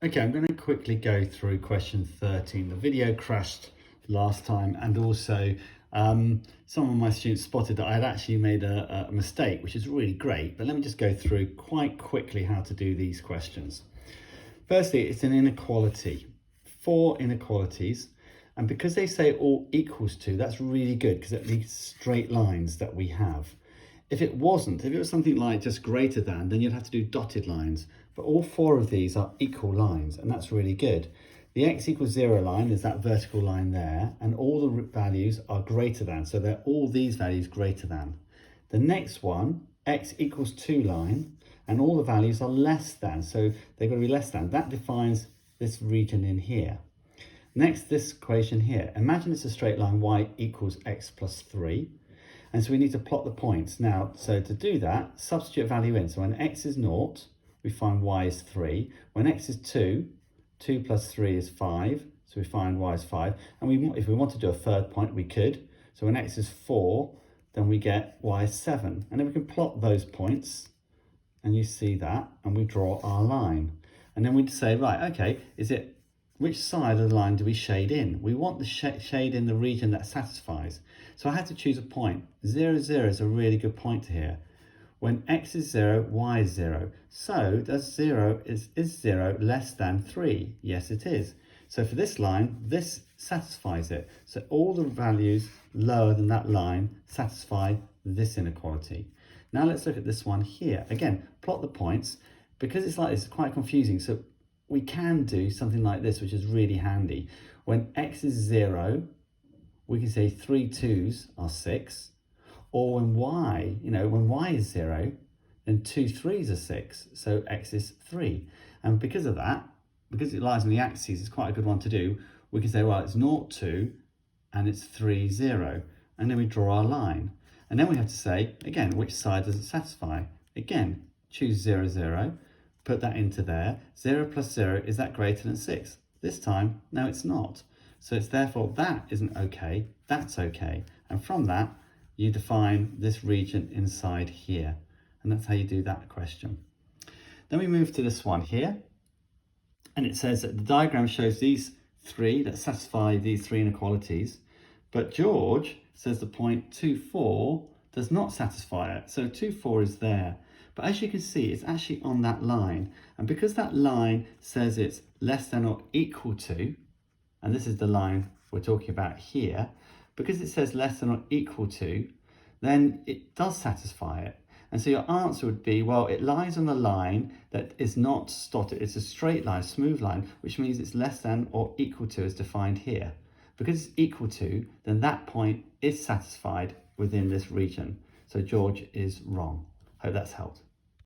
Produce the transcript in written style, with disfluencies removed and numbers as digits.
Okay, I'm going to quickly go through question 13. The video crashed last time, and also some of my students spotted that I had actually made a mistake, which is really great. But let me just go through quite quickly how to do these questions. Firstly, it's an inequality. 4 inequalities. And because they say all equals to, that's really good because it leaves straight lines that we have. If it wasn't, if it was something like just greater than, then you'd have to do dotted lines. But all 4 of these are equal lines, and that's really good. The x equals 0 line is that vertical line there, and all the values are greater than, so they're all these values greater than. The next one, x equals 2 line, and all the values are less than, so they're going to be less than. That defines this region in here. Next, this equation here. Imagine it's a straight line y equals x plus 3. And so we need to plot the points. Now, so to do that, substitute a value in. So when x is 0, we find y is 3. When x is 2, 2 plus 3 is 5. So we find y is 5. And if we want to do a third point, we could. So when x is 4, then we get y is 7. And then we can plot those points. And you see that. And we draw our line. And then we'd say, right, okay, which side of the line do we shade in? We want the shade in the region that satisfies. So I had to choose a point. 0, 0 is a really good point here. When x is 0, y is 0. So is 0 less than 3? Yes, it is. So for this line, this satisfies it. So all the values lower than that line satisfy this inequality. Now let's look at this one here. Again, plot the points. Because it's like this, it's quite confusing. So we can do something like this, which is really handy. When x is 0, we can say 3 2s are 6. Or when y is 0, then 2 3s are 6. So x is 3. And because of that, because it lies on the axes, it's quite a good one to do. We can say, well, it's 0, 2, and it's 3, 0. And then we draw our line. And then we have to say, again, which side does it satisfy? Again, choose 0, 0. Put that into there. 0 plus 0, is that greater than 6? This time, no, it's not. So it's therefore that isn't okay, that's okay. And from that, you define this region inside here. And that's how you do that question. Then we move to this one here. And it says that the diagram shows these 3 that satisfy these 3 inequalities. But George says the point 2, 4 does not satisfy it. So 2, 4 is there. But as you can see, it's actually on that line. And because that line says it's less than or equal to, and this is the line we're talking about here, because it says less than or equal to, then it does satisfy it. And so your answer would be, well, it lies on the line that is not dotted. It's a straight line, smooth line, which means it's less than or equal to as defined here. Because it's equal to, then that point is satisfied within this region. So George is wrong. Hope that's helped.